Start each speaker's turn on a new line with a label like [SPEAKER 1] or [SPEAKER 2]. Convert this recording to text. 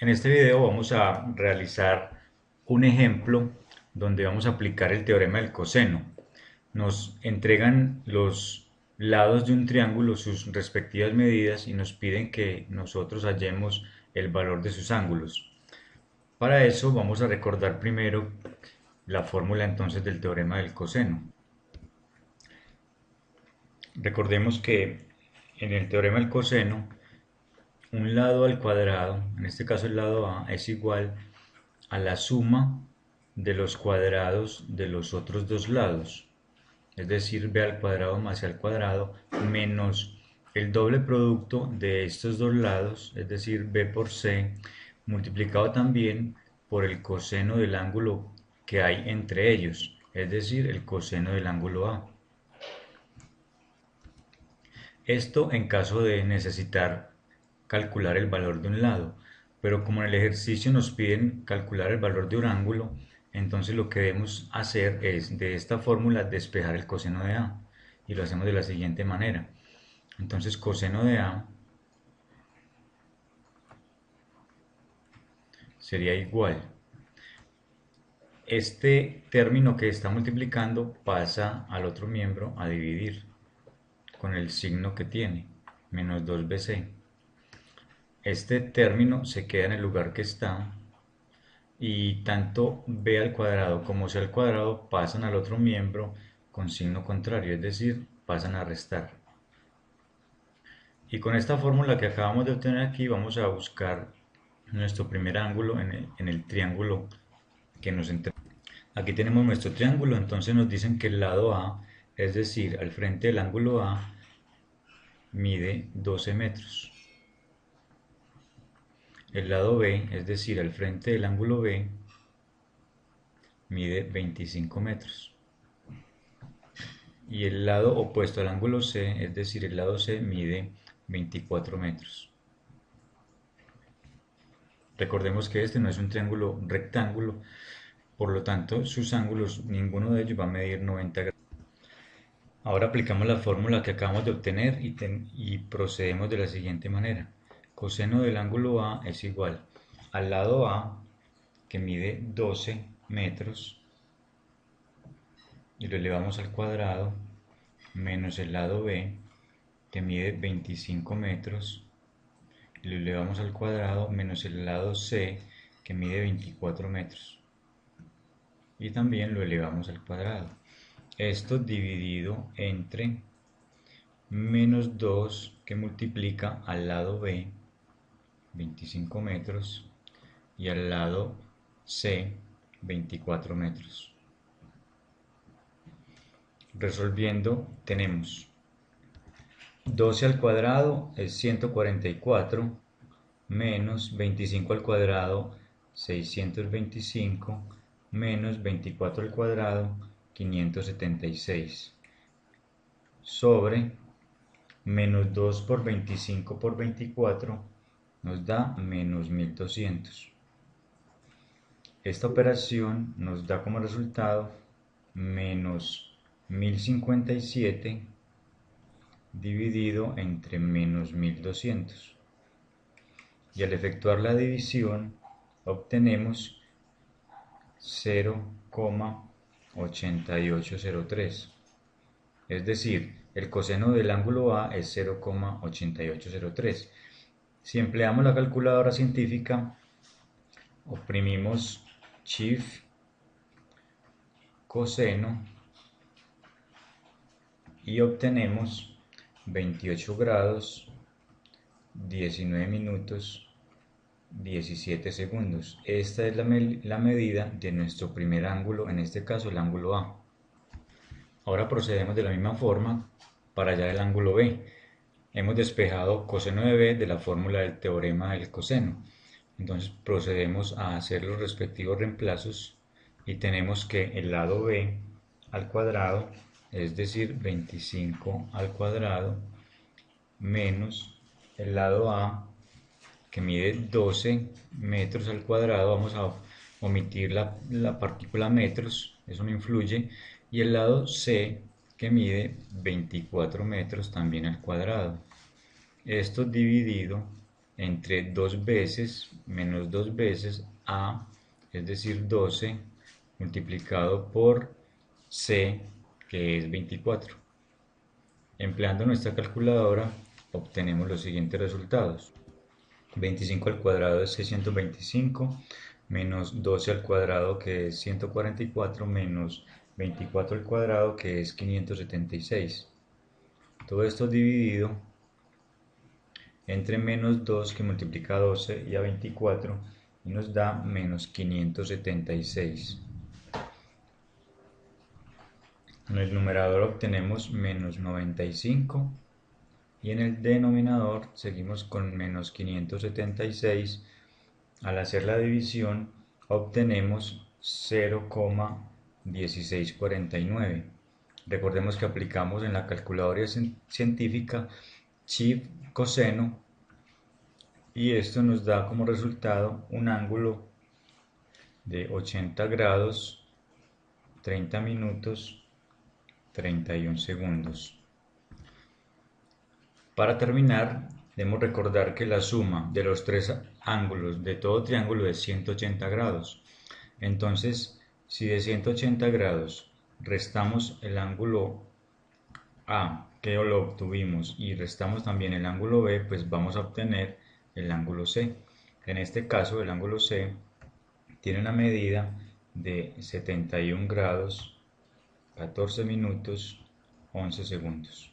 [SPEAKER 1] En este video vamos a realizar un ejemplo donde vamos a aplicar el teorema del coseno. Nos entregan los lados de un triángulo, sus respectivas medidas y nos piden que nosotros hallemos el valor de sus ángulos. Para eso vamos a recordar primero la fórmula entonces del teorema del coseno. Recordemos que en el teorema del coseno un lado al cuadrado, en este caso el lado A, es igual a la suma de los cuadrados de los otros dos lados, es decir, b al cuadrado más c al cuadrado, menos el doble producto de estos dos lados, es decir, b por c, multiplicado también por el coseno del ángulo que hay entre ellos, es decir, el coseno del ángulo A. Esto en caso de necesitar calcular el valor de un lado, pero como en el ejercicio nos piden calcular el valor de un ángulo, entonces lo que debemos hacer es de esta fórmula despejar el coseno de A y lo hacemos de la siguiente manera. Entonces coseno de A sería igual. Este término que está multiplicando pasa al otro miembro a dividir con el signo que tiene, menos 2bc. Este término se queda en el lugar que está y tanto b al cuadrado como c al cuadrado pasan al otro miembro con signo contrario, es decir, pasan a restar. Y con esta fórmula que acabamos de obtener aquí vamos a buscar nuestro primer ángulo en el triángulo que nos interesa. Aquí tenemos nuestro triángulo, entonces nos dicen que el lado A, es decir, al frente del ángulo A, mide 12 metros. El lado B, es decir, al frente del ángulo B, mide 25 metros. Y el lado opuesto al ángulo C, es decir, el lado C, mide 24 metros. Recordemos que este no es un triángulo rectángulo, por lo tanto sus ángulos, ninguno de ellos va a medir 90 grados. Ahora aplicamos la fórmula que acabamos de obtener y procedemos de la siguiente manera. Coseno del ángulo A es igual al lado A, que mide 12 metros, y lo elevamos al cuadrado, menos el lado B, que mide 25 metros, y lo elevamos al cuadrado, menos el lado C, que mide 24 metros. Y también lo elevamos al cuadrado. Esto dividido entre menos 2, que multiplica al lado B, 25 metros, y al lado C, 24 metros. Resolviendo tenemos 12 al cuadrado es 144, menos 25 al cuadrado 625, menos 24 al cuadrado 576, sobre menos 2 por 25 por 24 nos da menos 1200. Esta operación nos da como resultado menos 1057 dividido entre menos 1200. Y al efectuar la división obtenemos 0,8803. Es decir, el coseno del ángulo A es 0,8803. Si empleamos la calculadora científica, oprimimos Shift, coseno, y obtenemos 28 grados, 19 minutos, 17 segundos. Esta es la medida de nuestro primer ángulo, en este caso el ángulo A. Ahora procedemos de la misma forma para hallar el ángulo B. Hemos despejado coseno de B de la fórmula del teorema del coseno. Entonces procedemos a hacer los respectivos reemplazos y tenemos que el lado B al cuadrado, es decir, 25 al cuadrado, menos el lado A, que mide 12 metros al cuadrado, vamos a omitir la partícula metros, eso no influye, y el lado C, que mide 24 metros también al cuadrado. Esto dividido entre 2 veces menos 2 veces a, es decir, 12 multiplicado por c, que es 24. Empleando nuestra calculadora obtenemos los siguientes resultados. 25 al cuadrado es 625, menos 12 al cuadrado que es 144, menos 24 al cuadrado que es 576. Todo esto dividido entre menos 2 que multiplica a 12 y a 24 y nos da menos 576. En el numerador obtenemos menos 95 y en el denominador seguimos con menos 576. Al hacer la división obtenemos 0,1649. Recordemos que aplicamos en la calculadora científica chi coseno y esto nos da como resultado un ángulo de 80 grados, 30 minutos, 31 segundos. Para terminar, debemos recordar que la suma de los tres ángulos de todo triángulo es 180 grados. Entonces, si de 180 grados restamos el ángulo A, que lo obtuvimos, y restamos también el ángulo B, pues vamos a obtener el ángulo C. En este caso, el ángulo C tiene una medida de 71 grados, 14 minutos, 11 segundos.